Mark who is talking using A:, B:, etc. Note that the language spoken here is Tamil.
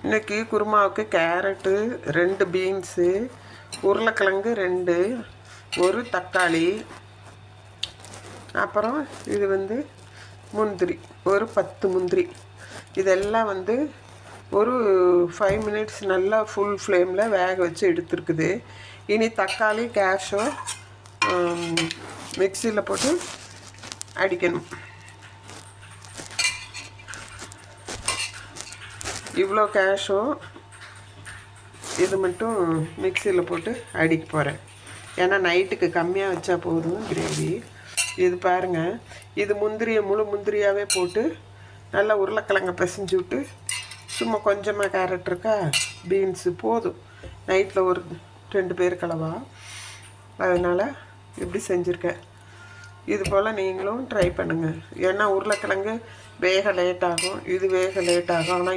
A: இன்றைக்கி குருமாவுக்கு கேரட்டு 2 பீன்ஸு, உருளைக்கிழங்கு 2, 1 தக்காளி, அப்புறம் இது முந்திரி ஒரு 10 முந்திரி. இதெல்லாம் ஒரு 5 மினிட்ஸ் நல்லா ஃபுல் ஃப்ளேமில் வேக வச்சு எடுத்துருக்குது. இனி தக்காளி கேஷோ மிக்சியில் போட்டு அடிக்கணும். இவ்வளோ கேஷும் இது மட்டும் மிக்சியில் போட்டு அடிக்க போகிறேன். ஏன்னா நைட்டுக்கு கம்மியாக வச்சா போதும் கிரேவி. இது பாருங்கள், இது முழு முந்திரியாகவே போட்டு நல்லா உருளைக்கிழங்க பிசைஞ்சு விட்டு சும்மா கொஞ்சமாக கேரட் இருக்கா, பீன்ஸு போதும். நைட்டில் ஒரு 2 பேர் கலவா, அதனால் இப்படி செஞ்சுருக்கேன். இது போல் நீங்களும் ட்ரை பண்ணுங்கள். ஏன்னா உருளைக்கிழங்கு வேக லேட் ஆகும், இது வேக லேட் ஆகும். ஆனால்